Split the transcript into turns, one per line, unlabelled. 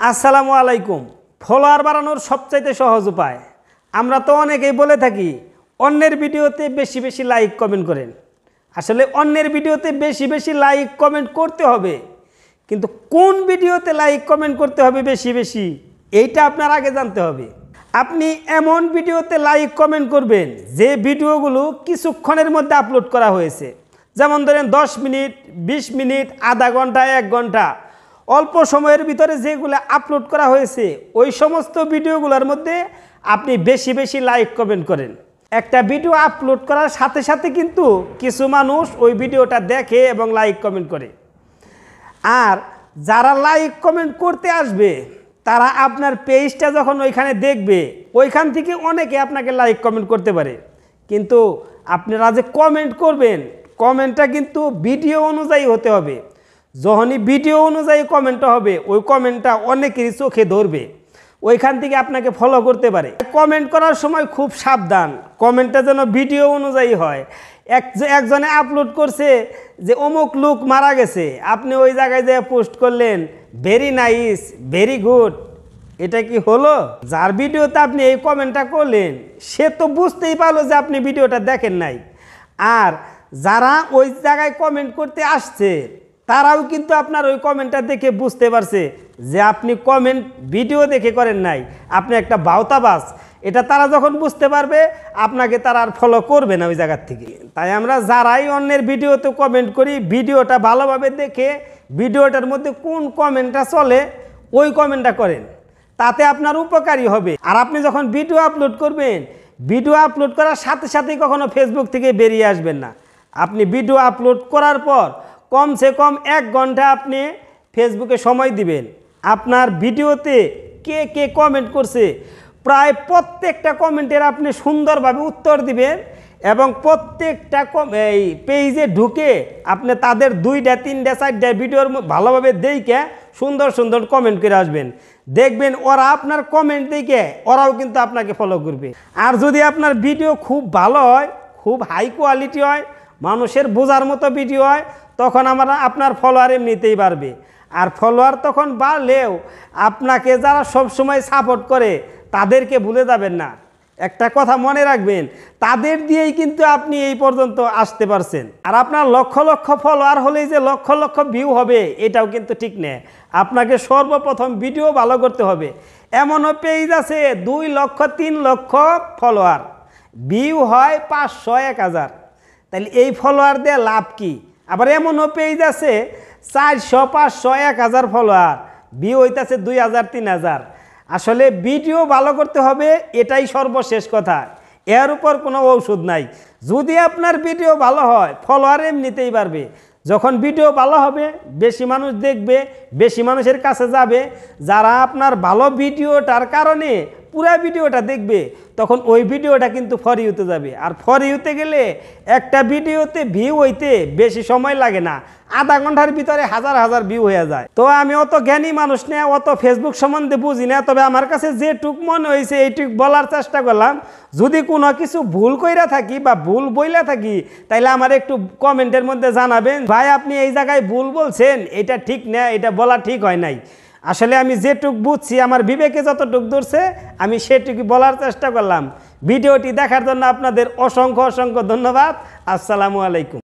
আসসালামু আলাইকুম। ফলোয়ার বাড়ানোর সবচাইতে সহজ উপায়, আমরা তো অনেকেই বলে থাকি অন্যের ভিডিওতে বেশি বেশি লাইক কমেন্ট করেন। আসলে অন্যের ভিডিওতে বেশি বেশি লাইক কমেন্ট করতে হবে, কিন্তু কোন ভিডিওতে লাইক কমেন্ট করতে হবে বেশি বেশি এইটা আপনার আগে জানতে হবে। আপনি এমন ভিডিওতে লাইক কমেন্ট করবেন যে ভিডিওগুলো কিছুক্ষণের মধ্যে আপলোড করা হয়েছে, যেমন ধরেন 10 মিনিট, 20 মিনিট, আধা ঘন্টা, 1 ঘন্টা, অল্প সময়ের ভিতরে যেগুলো আপলোড করা হয়েছে ওই সমস্ত ভিডিওগুলোর মধ্যে আপনি বেশি বেশি লাইক কমেন্ট করেন। একটা ভিডিও আপলোড করার সাথে সাথে কিন্তু কিছু মানুষ ওই ভিডিওটা দেখে এবং লাইক কমেন্ট করে। আর যারা লাইক কমেন্ট করতে আসবে তারা আপনার পেজটা যখন ওইখানে দেখবে ওইখান থেকে অনেকে আপনাকে লাইক কমেন্ট করতে পারে, কিন্তু আপনারা যে কমেন্ট করবেন কমেন্টটা কিন্তু ভিডিও অনুযায়ী হতে হবে। যখনই ভিডিও অনুযায়ী কমেন্টটা হবে ওই কমেন্টটা অনেকেরই চোখে ধরবে, ওইখান থেকে আপনাকে ফলো করতে পারে। কমেন্ট করার সময় খুব সাবধান, কমেন্টটা যেন ভিডিও অনুযায়ী হয়। একজনে আপলোড করছে যে অমুক লোক মারা গেছে, আপনি ওই জায়গায় যেয়ে পোস্ট করলেন ভেরি নাইস, ভেরি গুড, এটা কি হলো? যার ভিডিওতে আপনি এই কমেন্টটা করলেন সে তো বুঝতেই পারলো যে আপনি ভিডিওটা দেখেন নাই। আর যারা ওই জায়গায় কমেন্ট করতে আসছে তারাও কিন্তু আপনার ওই কমেন্টটা দেখে বুঝতে পারছে যে আপনি কমেন্ট ভিডিও দেখে করেন নাই, আপনি একটা বাউতাবাজ। এটা তারা যখন বুঝতে পারবে আপনাকে তারা আর ফলো করবে না ওই জায়গার থেকে। তাই আমরা যারাই অন্যের ভিডিওতে কমেন্ট করি ভিডিওটা ভালোভাবে দেখে ভিডিওটার মধ্যে কোন কমেন্টটা চলে ওই কমেন্টটা করেন, তাতে আপনার উপকারী হবে। আর আপনি যখন ভিডিও আপলোড করবেন ভিডিও আপলোড করার সাথে সাথেই কখনো ফেসবুক থেকে বেরিয়ে আসবেন না। আপনি ভিডিও আপলোড করার পর কমসে কম 1 ঘন্টা আপনি ফেসবুকে সময় দিবেন। আপনার ভিডিওতে কে কে কমেন্ট করছে প্রায় প্রত্যেকটা কমেন্টের আপনি সুন্দরভাবে উত্তর দিবেন এবং প্রত্যেকটা এই পেজে ঢুকে আপনি তাদের 2টা 3টা 4টা ভিডিওর ভালোভাবে দেখে সুন্দর সুন্দর কমেন্ট করে আসবেন। দেখবেন ওরা আপনার কমেন্ট দেখে ওরাও কিন্তু আপনাকে ফলো করবে। আর যদি আপনার ভিডিও খুব ভালো হয়, খুব হাই কোয়ালিটি হয়, মানুষের বোঝার মতো ভিডিও হয়, তখন আপনার ফলোয়ার এমনিতেই বাড়বে। আর ফলোয়ার তখন বাড়লেও আপনাকে যারা সবসময় সাপোর্ট করে তাদেরকে ভুলে যাবেন না। একটা কথা মনে রাখবেন, তাদের দিয়েই কিন্তু আপনি এই পর্যন্ত আসতে পারছেন। আর আপনার লক্ষ লক্ষ ফলোয়ার হলেই যে লক্ষ লক্ষ ভিউ হবে এটাও কিন্তু ঠিক নেই। আপনাকে সর্বপ্রথম ভিডিও ভালো করতে হবে। এমনও পেজ আছে 2 লক্ষ 3 লক্ষ ফলোয়ার, ভিউ হয় 500 1000, তাহলে এই ফলোয়ার দিয়ে লাভ কি? আবার এমনও পেজ আছে 400 500 1000 ফলোয়ার, ভিউ হইতেছে 2000 3000। আসলে ভিডিও ভালো করতে হবে, এটাই সর্বশেষ কথা, এর উপর কোনো ঔষধ নাই। যদি আপনার ভিডিও ভালো হয় ফলোয়ার এমনিতেই বাড়বে। যখন ভিডিও ভালো হবে বেশি মানুষ দেখবে, বেশি মানুষের কাছে যাবে। যারা আপনার ভালো ভিডিওটার কারণে পুরো ভিডিওটা দেখবে তখন ওই ভিডিওটা কিন্তু ফর ইউতে যাবে। আর ফর ইউতে গেলে একটা ভিডিওতে ভিউ হইতে বেশি সময় লাগে না, আধা ঘন্টার ভিতরে হাজার হাজার ভিউ হয়ে যায়। তো আমি অত জ্ঞানী মানুষ না, অত ফেসবুক সম্বন্ধে বুঝি না, তবে আমার কাছে যেটুক মনে হয়েছে এইটুক বলার চেষ্টা করলাম। যদি কোনো কিছু ভুল কইরা থাকি বা ভুল বইলা থাকি তাইলে আমার একটু কমেন্টের মধ্যে জানাবেন, ভাই আপনি এই জায়গায় ভুল বলছেন, এটা ঠিক না, এটা বলা ঠিক হয় নাই। আসলে আমি যেটুক বুঝছি আমার বিবেকে যতটুক ধরছে আমি সেটুকু বলার চেষ্টা করলাম। ভিডিওটি দেখার জন্য আপনাদের অসংখ্য অসংখ্য ধন্যবাদ। আসসালামু আলাইকুম।